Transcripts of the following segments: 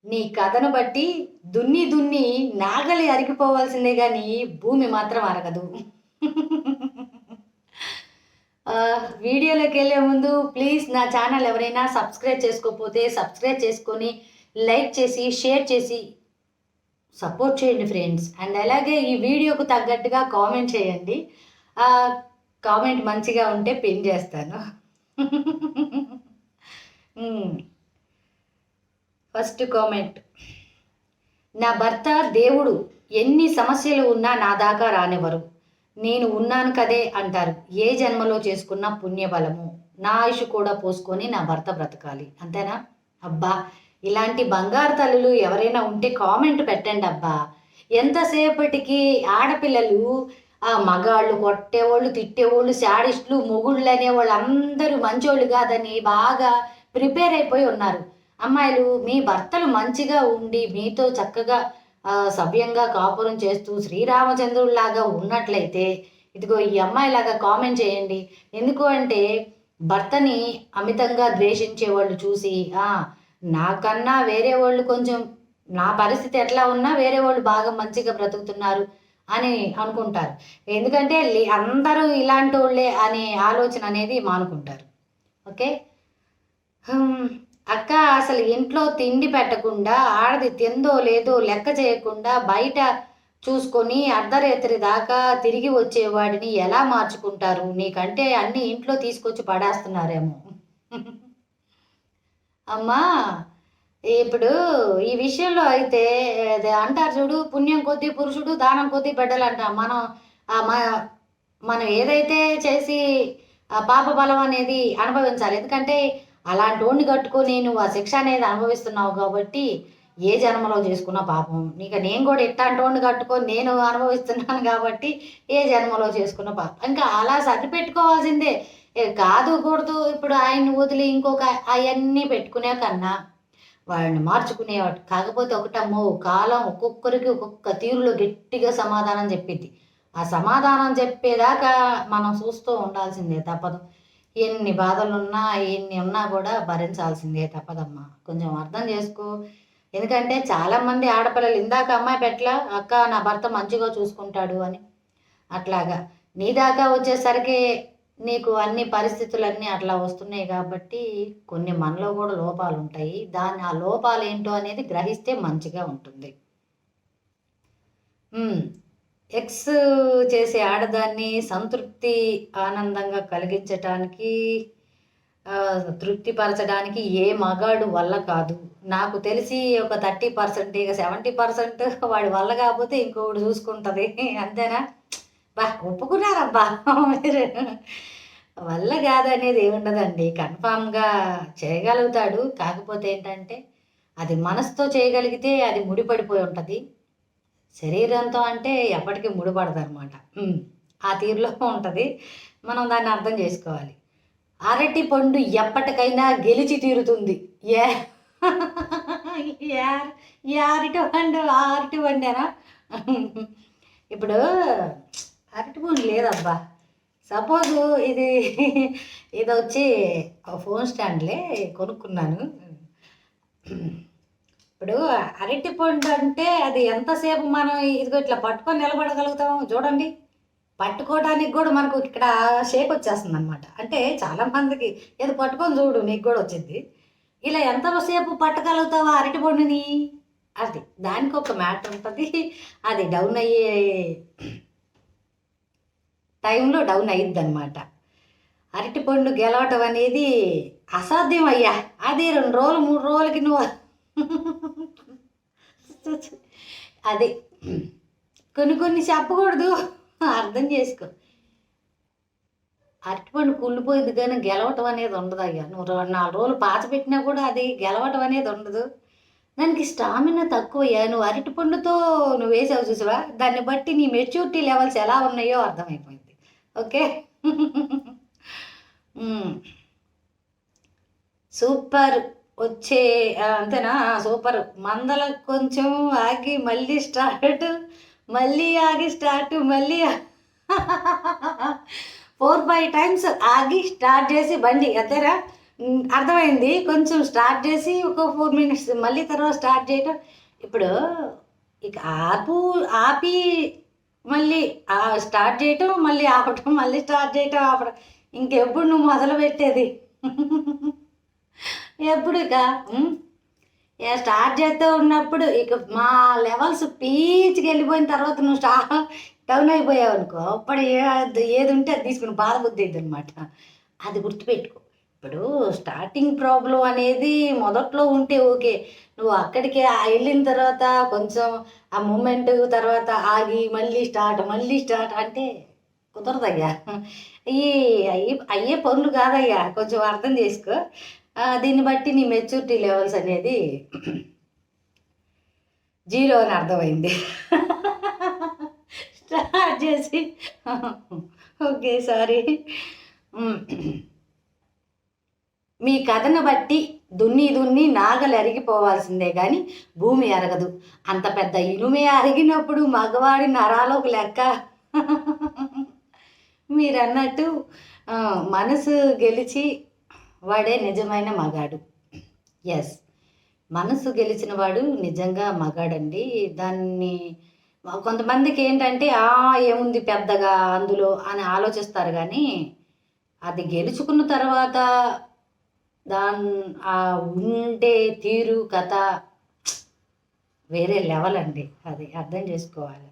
నీ కథను బట్టి దున్ని దున్ని నాగలి అరిగిపోవాల్సిందే గాని భూమి మాత్రం అరగదు. వీడియోలోకెళ్ళే ముందు ప్లీజ్ నా ఛానల్ ఎవరైనా సబ్స్క్రైబ్ చేసుకోకపోతే సబ్స్క్రైబ్ చేసుకొని, లైక్ చేసి, షేర్ చేసి సపోర్ట్ చేయండి ఫ్రెండ్స్. అండ్ అలాగే ఈ వీడియోకు తగ్గట్టుగా కామెంట్ చేయండి. కామెంట్ మంచిగా ఉంటే పిన్ చేస్తాను. First comment. నా భర్త దేవుడు ఎన్ని సమస్యలు ఉన్నా నా దాకా రానివ్వరు. నేను ఉన్నాను కదే అంటారు. ఏ జన్మలో చేసుకున్న పుణ్యబలము. నా ఆయుష్ కూడా పోసుకొని నా భర్త బ్రతకాలి. అంతేనా? అబ్బా, ఇలాంటి బంగారు తల్లులు ఎవరైనా ఉంటే కామెంట్ పెట్టండి అబ్బా. ఎంతసేపటికి ఆడపిల్లలు మగాళ్ళు కొట్టేవాళ్ళు, తిట్టేవాళ్ళు, శాడిస్టులు, మొగుళ్ళు అనేవాళ్ళు అందరూ మంచోళ్ళు కాదని బాగా ప్రిపేర్ అయిపోయి ఉన్నారు. అమ్మాయిలు, మీ భర్తలు మంచిగా ఉండి మీతో చక్కగా సవ్యంగా కాపురం చేస్తూ శ్రీరామచంద్రుడిలాగా ఉన్నట్లయితే ఇదిగో ఈ అమ్మాయిలాగా కామెంట్ చేయండి. ఎందుకు అంటే భర్తని అమితంగా ద్వేషించే వాళ్ళు చూసి నాకన్నా వేరే వాళ్ళు కొంచెం నా పరిస్థితి ఎట్లా ఉన్నా వేరే వాళ్ళు బాగా మంచిగా బ్రతుకుతున్నారు అని అనుకుంటారు. ఎందుకంటే అందరూ ఇలాంటి వాళ్ళే అనే ఆలోచన అనేది మానుకుంటారు. ఓకే. అక్క, అసలు ఇంట్లో తిండి పెట్టకుండా ఆడది తిందో లేదో లెక్క చేయకుండా బయట చూసుకొని అర్ధరాత్రి దాకా తిరిగి వచ్చేవాడిని ఎలా మార్చుకుంటారు? నీకంటే అన్ని ఇంట్లో తీసుకొచ్చి పడేస్తున్నారేమో. అమ్మా, ఇప్పుడు ఈ విషయంలో అయితే అంటారు చూడు, పుణ్యం కొద్దీ పురుషుడు, దానం కొద్దీ బిడ్డలంట. మనం ఏదైతే చేసి పాప బలం అనేది అనుభవించాలి. ఎందుకంటే అలాంటి వాడిని కట్టుకొని నువ్వు ఆ శిక్ష అనేది అనుభవిస్తున్నావు కాబట్టి ఏ జన్మలో చేసుకున్న పాపం. నేను కూడా ఇట్లాంటి వాడిని కట్టుకొని నేను అనుభవిస్తున్నాను కాబట్టి ఏ జన్మలో చేసుకున్న పాపం. ఇంకా అలా సర్దిపెట్టుకోవాల్సిందే. కాదు కూడదు ఇప్పుడు ఆయన్ని వదిలి ఇంకొక అవన్నీ పెట్టుకునే కన్నా వాడిని మార్చుకునేవాడు. కాకపోతే ఒకటమ్మో, కాలం ఒక్కొక్కరికి ఒక్కొక్క తీరులో గట్టిగా సమాధానం చెప్పిద్ది. ఆ సమాధానం చెప్పేదాకా మనం చూస్తూ ఉండాల్సిందే, తప్పదు. ఎన్ని బాధలున్నా ఎన్ని ఉన్నా కూడా భరించాల్సిందే, తప్పదమ్మా. కొంచెం అర్థం చేసుకో. ఎందుకంటే చాలామంది ఆడపిల్లలు ఇందాక అమ్మాయి పెట్ల అక్క నా భర్త మంచిగా చూసుకుంటాడు అని, అట్లాగా నీ దాకా వచ్చేసరికి నీకు అన్ని పరిస్థితులన్నీ అట్లా వస్తున్నాయి కాబట్టి కొన్ని మనలో కూడా లోపాలు ఉంటాయి. ఆ లోపాలు ఏంటో అనేది గ్రహిస్తే మంచిగా ఉంటుంది. ఎక్స్ చేసే ఆడదాన్ని సంతృప్తి ఆనందంగా కలిగించటానికి తృప్తిపరచడానికి ఏ మగాడు వల్ల కాదు. నాకు తెలిసి ఒక 30%, ఇక 70% వాడి వల్ల కాకపోతే ఇంకొకటి చూసుకుంటుంది. అంతేనా? బా, ఒప్పుకున్నారబ్బా మీరు. వల్ల కాదనేది ఏముండదండి, కన్ఫామ్గా చేయగలుగుతాడు. కాకపోతే ఏంటంటే అది మనసుతో చేయగలిగితే అది ముడిపడిపోయి ఉంటుంది. శరీరంతో అంటే ఎప్పటికీ ముడిపడదు అనమాట. ఆ తీరులో ఉంటుంది. మనం దాన్ని అర్థం చేసుకోవాలి. అరటి పండు ఎప్పటికైనా గెలిచి తీరుతుంది. అరటి పండేనా? ఇప్పుడు అరటిపండు లేదబ్బా. సపోజ్ ఇది వచ్చి ఫోన్ స్టాండ్లే కొనుక్కున్నాను. ఇప్పుడు అరటిపండు అంటే అది ఎంతసేపు మనం ఇదిగో ఇట్లా పట్టుకొని నిలబడగలుగుతాం చూడండి. పట్టుకోవడానికి కూడా మనకు ఇక్కడ షేక్ వచ్చేస్తుంది అనమాట. అంటే చాలామందికి ఏదో పట్టుకొని చూడు, నీకు కూడా వచ్చింది. ఇలా ఎంతసేపు పట్టగలుగుతావా అరటిపండుని? అది దానికి ఒక మ్యాటర్ ఉంటుంది. అది డౌన్ అయ్యే టైంలో డౌన్ అయ్యిద్ది అనమాట. అరటిపండు గెలవటం అనేది అసాధ్యం అయ్యా. అది 2 రోజులు 3 రోజులకి నువ్వు అది కొన్ని చెప్పకూడదు, అర్థం చేసుకో. అరటిపండు కుళ్ళిపోయింది కానీ గెలవటం అనేది ఉండదు అయ్యా. నువ్వు 4 రోజులు పాత పెట్టినా కూడా అది గెలవటం అనేది ఉండదు. దానికి స్టామినా తక్కువయ్యా. నువ్వు అరటిపండుతో నువ్వు వేసావు చూసావా, దాన్ని బట్టి నీ మెచ్యూరిటీ లెవెల్స్ ఎలా ఉన్నాయో అర్థమైపోయింది. ఓకే. సూపర్ వచ్చే అంతేనా? సూపర్. మందల కొంచెం ఆగి మళ్ళీ స్టార్ట్, మళ్ళీ ఆగి స్టార్ట్, మళ్ళీ 4-5 టైమ్స్ ఆగి స్టార్ట్ చేసి బండి. అంతేనా? అర్థమైంది. కొంచెం స్టార్ట్ చేసి ఒక 4 మినిట్స్ మళ్ళీ తర్వాత స్టార్ట్ చేయటం. ఇప్పుడు ఇక ఆపి మళ్ళీ స్టార్ట్ చేయటం, మళ్ళీ ఆపటం, మళ్ళీ స్టార్ట్ చేయటం, ఆపడం. ఇంకెప్పుడు నువ్వు మొదలుపెట్టేది? ఎప్పుడు ఇక స్టార్ట్ చేస్తూ ఉన్నప్పుడు ఇక మా లెవెల్స్ పీచ్‌కి వెళ్ళిపోయిన తర్వాత నువ్వు డౌన్ అయిపోయావు అనుకో, అప్పుడు ఏది ఉంటే అది తీసుకుని బాధ బుద్ధిద్దనమాట. అది గుర్తుపెట్టుకో. ఇప్పుడు స్టార్టింగ్ ప్రాబ్లం అనేది మొదట్లో ఉంటే ఓకే. నువ్వు అక్కడికి వెళ్ళిన తర్వాత కొంచెం ఆ మూమెంట్ తర్వాత ఆగి మళ్ళీ స్టార్ట్ అంటే కుదరదయ్యా. ఈ అయ్యే పనులు కాదయ్యా. కొంచెం అర్థం చేసుకో. దీన్ని బట్టి నీ మెచ్యూరిటీ లెవెల్స్ అనేది 0 అని అర్థమైంది. స్టార్ట్ చేసి ఓకే. సారీ. మీ కథను బట్టి దున్ని నాగలు అరిగిపోవాల్సిందే కానీ భూమి అరగదు. అంత పెద్ద ఇనుమే అరిగినప్పుడు మగవాడి నరాలకు లెక్క. మీరన్నట్టు మనసు గెలిచి వాడే నిజమైన మగాడు. ఎస్, మనసు గెలిచిన వాడు నిజంగా మగాడండి. దాన్ని కొంతమందికి ఏంటంటే ఏముంది పెద్దగా అందులో అని ఆలోచిస్తారు, కానీ అది గెలుచుకున్న తర్వాత ఉండే తీరు కథ వేరే లెవెల్ అండి. అది అర్థం చేసుకోవాలి.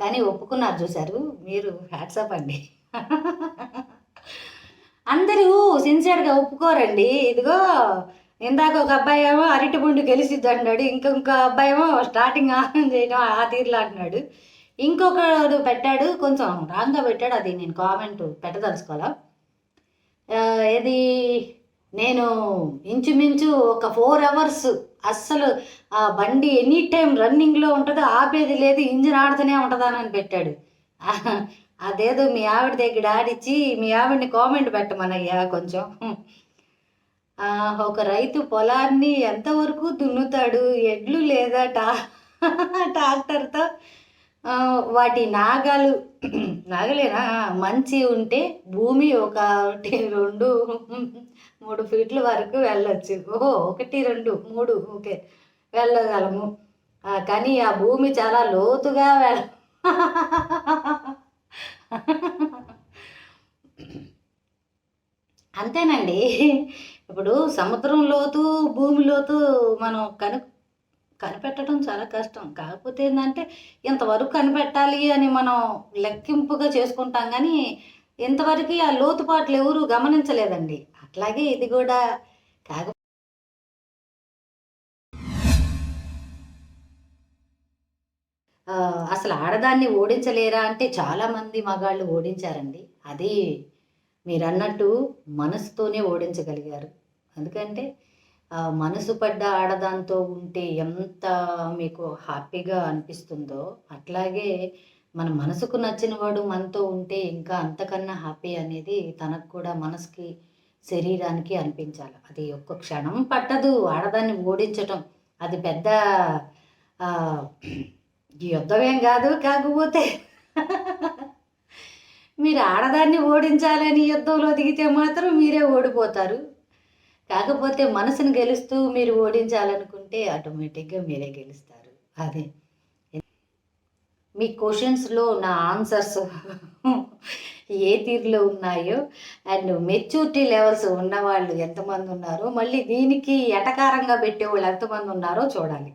కానీ ఒప్పుకున్నారు చూశారు మీరు, హ్యాట్సాప్ అండి. అందరూ సిన్సియర్గా ఒప్పుకోరండి. ఇదిగో ఇందాక ఒక అబ్బాయి ఏమో అరటిపండు గెలిచిద్ది అన్నాడు, ఇంకొక అబ్బాయి ఏమో స్టార్టింగ్ ఆన్ చేయడం ఆ తీరులో అంటున్నాడు. ఇంకొకడు పెట్టాడు, కొంచెం రాంగ్గా పెట్టాడు, అది నేను కామెంట్ పెట్టదలుచుకోవాలా. ఏది నేను ఇంచుమించు ఒక 4 అవర్స్ అస్సలు బండి ఎనీ టైం రన్నింగ్లో ఉంటుంది, ఆపేది లేదు, ఇంజిన్ ఆడుతూనే ఉంటుందని పెట్టాడు. అదేదో మీ ఆవిడ దగ్గర ఆడిచ్చి మీ ఆవిడని కామెంట్ పెట్టమనయ్యా కొంచెం. ఒక రైతు పొలాన్ని ఎంతవరకు దున్నుతాడు? ఎడ్లు లేదా ట్రాక్టర్తో వాటి నాగలేనా మంచి ఉంటే భూమి 1, 2, 3 ఫీట్ల వరకు వెళ్ళొచ్చు. 1, 2, 3 ఓకే వెళ్ళగలము. కానీ ఆ భూమి చాలా లోతుగా అంతేనండి. ఇప్పుడు సముద్రం లోతు, భూమి లోతు మనం కనిపెట్టడం చాలా కష్టం. కాకపోతే ఏంటంటే ఇంతవరకు కనిపెట్టాలి అని మనం లెక్కింపుగా చేసుకుంటాం, కానీ ఇంతవరకు ఆ లోతుపాట్లు ఎవరు గమనించలేదండి. అట్లాగే ఇది కూడా అసలు ఆడదాన్ని ఓడించలేరా అంటే చాలామంది మగాళ్ళు ఓడించారండి. అది మీరన్నట్టు మనసుతోనే ఓడించగలిగారు. ఎందుకంటే మనసు పడ్డ ఆడదాంతో ఉంటే ఎంత మీకు హ్యాపీగా అనిపిస్తుందో, అట్లాగే మన మనసుకు నచ్చిన వాడు మనతో ఉంటే ఇంకా అంతకన్నా హ్యాపీ అనేది తనకు కూడా మనసుకి, శరీరానికి అనిపించాలి. అది ఒక్క క్షణం పట్టదు ఆడదాన్ని ఓడించటం. అది పెద్ద యుద్ధమేం కాదు. కాకపోతే మీరు ఆడదాన్ని ఓడించాలని యుద్ధంలో దిగితే మాత్రం మీరే ఓడిపోతారు. కాకపోతే మనసును గెలుస్తూ మీరు ఓడించాలనుకుంటే ఆటోమేటిక్గా మీరే గెలుస్తారు. అదే మీ క్వశ్చన్స్లో నా ఆన్సర్స్ ఏ తీరులో ఉన్నాయో అండ్ మెచ్యూరిటీ లెవెల్స్ ఉన్నవాళ్ళు ఎంతమంది ఉన్నారో, మళ్ళీ దీనికి ఎటకారంగా పెట్టేవాళ్ళు ఎంతమంది ఉన్నారో చూడాలి.